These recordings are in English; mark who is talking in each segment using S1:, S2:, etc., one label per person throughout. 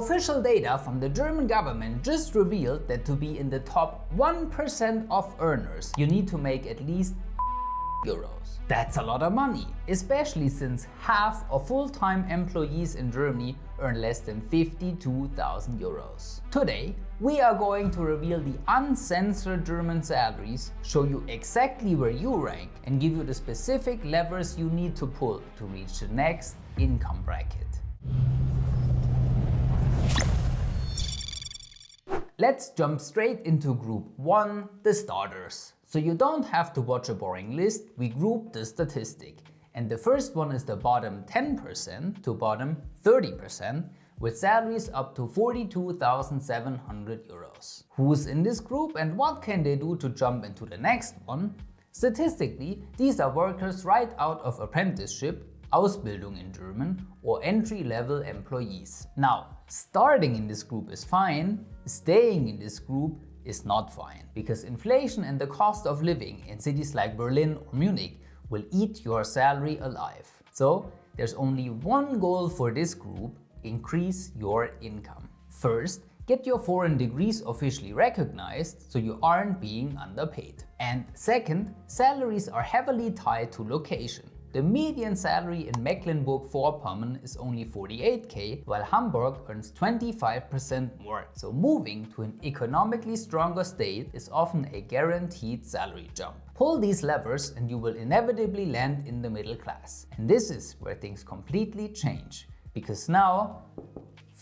S1: official data from the German government just revealed that to be in the top 1% of earners, you need to make at least euros. That's a lot of money, especially since half of full-time employees in Germany earn less than 52,000 euros. Today, we are going to reveal the uncensored German salaries, show you exactly where you rank, and give you the specific levers you need to pull to reach the next income bracket. Let's jump straight into Group 1, the starters. So you don't have to watch a boring list, we group the statistic. And the first one is the bottom 10% to bottom 30% with salaries up to 42,700 euros. Who's in this group and what can they do to jump into the next one? Statistically, these are workers right out of apprenticeship, Ausbildung in German, or entry-level employees. Now, starting in this group is fine, staying in this group is not fine, because inflation and the cost of living in cities like Berlin or Munich will eat your salary alive. So there's only one goal for this group: increase your income. First, get your foreign degrees officially recognized so you aren't being underpaid. And second, salaries are heavily tied to location. The median salary in Mecklenburg-Vorpommern is only 48k, while Hamburg earns 25% more. So moving to an economically stronger state is often a guaranteed salary jump. Pull these levers and you will inevitably land in the middle class. And this is where things completely change, because now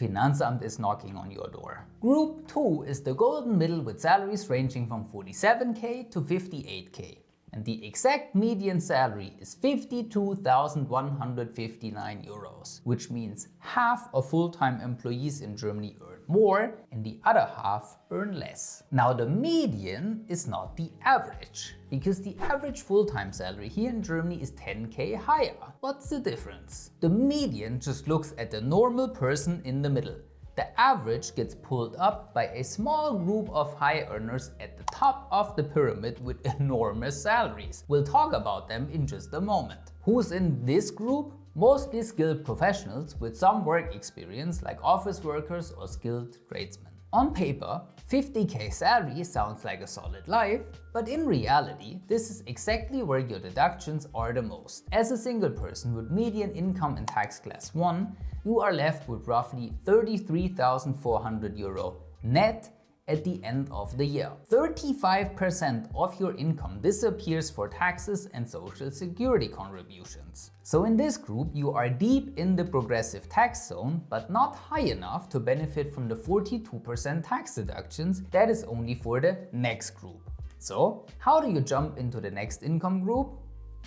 S1: Finanzamt is knocking on your door. Group 2 is the golden middle with salaries ranging from 47k to 58k. And the exact median salary is 52,159 euros, which means half of full-time employees in Germany earn more and the other half earn less. Now the median is not the average, because the average full-time salary here in Germany is 10k higher. What's the difference? The median just looks at the normal person in the middle. The average gets pulled up by a small group of high earners at the top of the pyramid with enormous salaries. We'll talk about them in just a moment. Who's in this group? Mostly skilled professionals with some work experience like office workers or skilled tradesmen. On paper, 50k salary sounds like a solid life, but in reality, this is exactly where your deductions are the most. As a single person with median income in tax class 1, you are left with roughly 33,400 euro net at the end of the year. 35% of your income disappears for taxes and social security contributions. So in this group, you are deep in the progressive tax zone, but not high enough to benefit from the 42% tax deductions. That is only for the next group. So how do you jump into the next income group?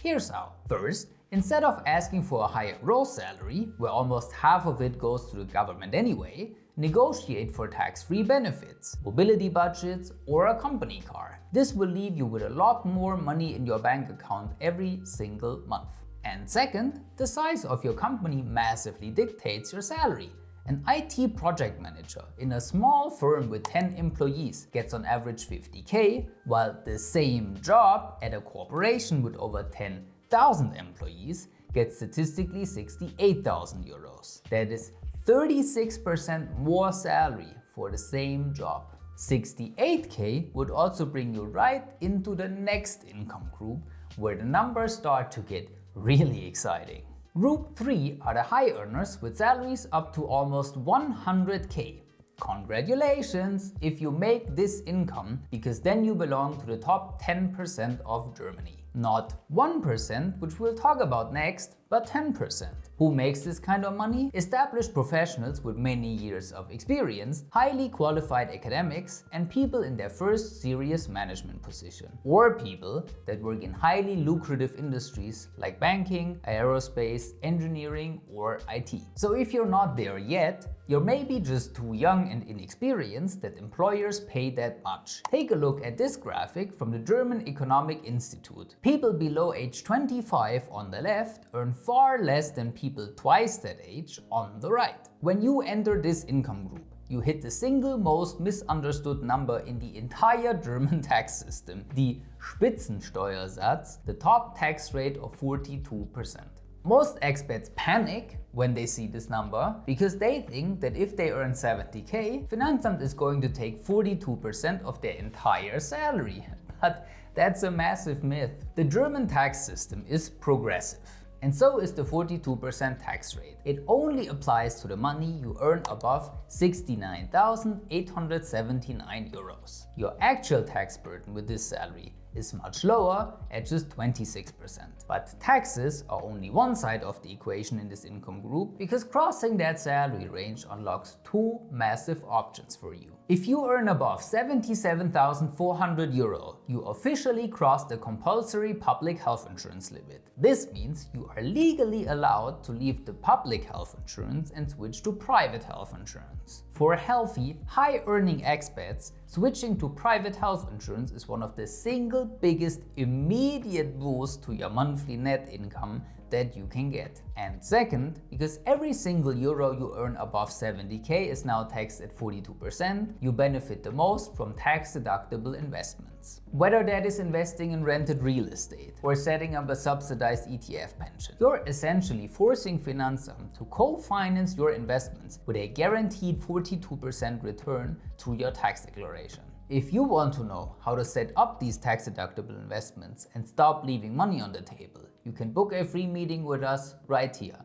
S1: Here's how. First, instead of asking for a higher gross salary, where almost half of it goes to the government anyway, negotiate for tax-free benefits, mobility budgets, or a company car. This will leave you with a lot more money in your bank account every single month. And second, the size of your company massively dictates your salary. An IT project manager in a small firm with 10 employees gets on average 50k, while the same job at a corporation with over 10,000 employees gets statistically 68,000 euros. That is 36% more salary for the same job. 68k would also bring you right into the next income group, where the numbers start to get really exciting. Group 3 are the high earners with salaries up to almost 100k. Congratulations if you make this income, because then you belong to the top 10% of Germany. Not 1%, which we'll talk about next, but 10%. Who makes this kind of money? Established professionals with many years of experience, highly qualified academics, and people in their first serious management position. Or people that work in highly lucrative industries like banking, aerospace, engineering, or IT. So if you're not there yet, you're maybe just too young and inexperienced that employers pay that much. Take a look at this graphic from the German Economic Institute. People below age 25 on the left earn far less than people twice that age on the right. When you enter this income group, you hit the single most misunderstood number in the entire German tax system, the Spitzensteuersatz, the top tax rate of 42%. Most expats panic when they see this number because they think that if they earn 70k, Finanzamt is going to take 42% of their entire salary. But that's a massive myth. The German tax system is progressive. And so is the 42% tax rate. It only applies to the money you earn above 69,879 euros. Your actual tax burden with this salary is much lower at just 26%. But taxes are only one side of the equation in this income group because crossing that salary range unlocks two massive options for you. If you earn above 77,400 euro, you officially cross the compulsory public health insurance limit. This means you are legally allowed to leave the public health insurance and switch to private health insurance. For healthy, high-earning expats, switching to private health insurance is one of the single biggest immediate boosts to your monthly net income that you can get. And second, because every single euro you earn above 70k is now taxed at 42%, you benefit the most from tax-deductible investments. Whether that is investing in rented real estate or setting up a subsidized ETF pension, you're essentially forcing Finanzamt to co-finance your investments with a guaranteed 42% return through your tax declaration. If you want to know how to set up these tax-deductible investments and stop leaving money on the table, you can book a free meeting with us right here.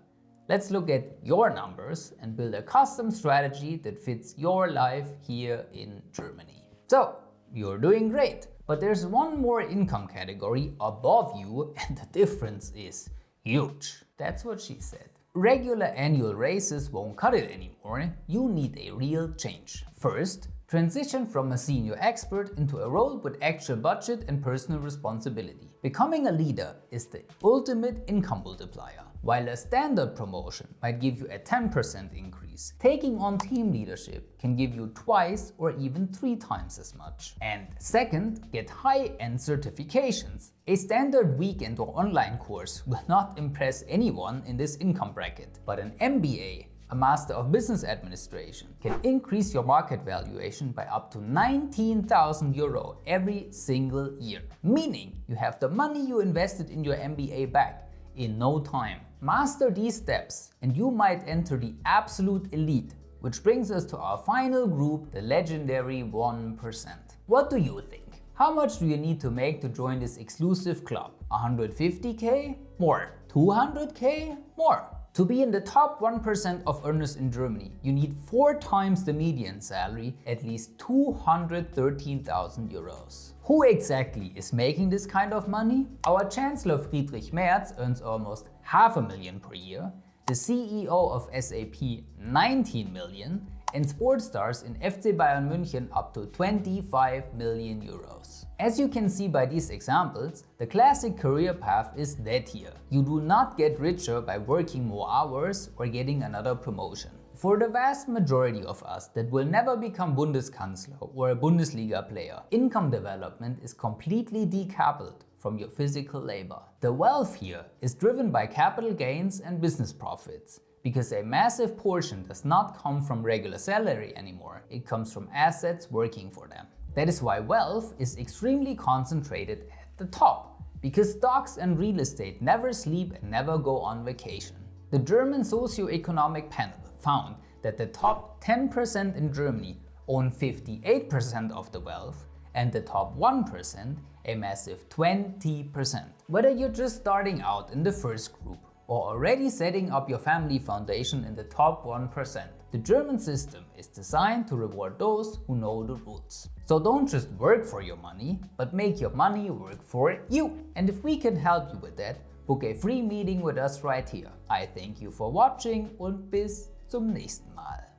S1: Let's look at your numbers and build a custom strategy that fits your life here in Germany. So, you're doing great, but there's one more income category above you and the difference is huge. That's what she said. Regular annual raises won't cut it anymore. You need a real change. First, transition from a senior expert into a role with actual budget and personal responsibility. Becoming a leader is the ultimate income multiplier. While a standard promotion might give you a 10% increase, taking on team leadership can give you twice or even 3 times as much. And second, get high-end certifications. A standard weekend or online course will not impress anyone in this income bracket, but an MBA, a Master of Business Administration, can increase your market valuation by up to 19,000 euro every single year. Meaning you have the money you invested in your MBA back in no time. Master these steps and you might enter the absolute elite, which brings us to our final group, the legendary 1%. What do you think? How much do you need to make to join this exclusive club? 150k? More. 200k? More. To be in the top 1% of earners in Germany, you need 4 times the median salary, at least 213,000 euros. Who exactly is making this kind of money? Our Chancellor Friedrich Merz earns almost 500,000 per year, the CEO of SAP 19 million, and sports stars in FC Bayern München up to 25 million euros. As you can see by these examples, the classic career path is that here. You do not get richer by working more hours or getting another promotion. For the vast majority of us that will never become Bundeskanzler or a Bundesliga player, income development is completely decoupled from your physical labor. The wealth here is driven by capital gains and business profits, because a massive portion does not come from regular salary anymore, it comes from assets working for them. That is why wealth is extremely concentrated at the top, because stocks and real estate never sleep and never go on vacation. The German Socioeconomic Panel found that the top 10% in Germany own 58% of the wealth and the top 1% a massive 20%. Whether you're just starting out in the first group or already setting up your family foundation in the top 1%, the German system is designed to reward those who know the rules. So don't just work for your money, but make your money work for you. And if we can help you with that, book a free meeting with us right here. I thank you for watching und bis zum nächsten Mal.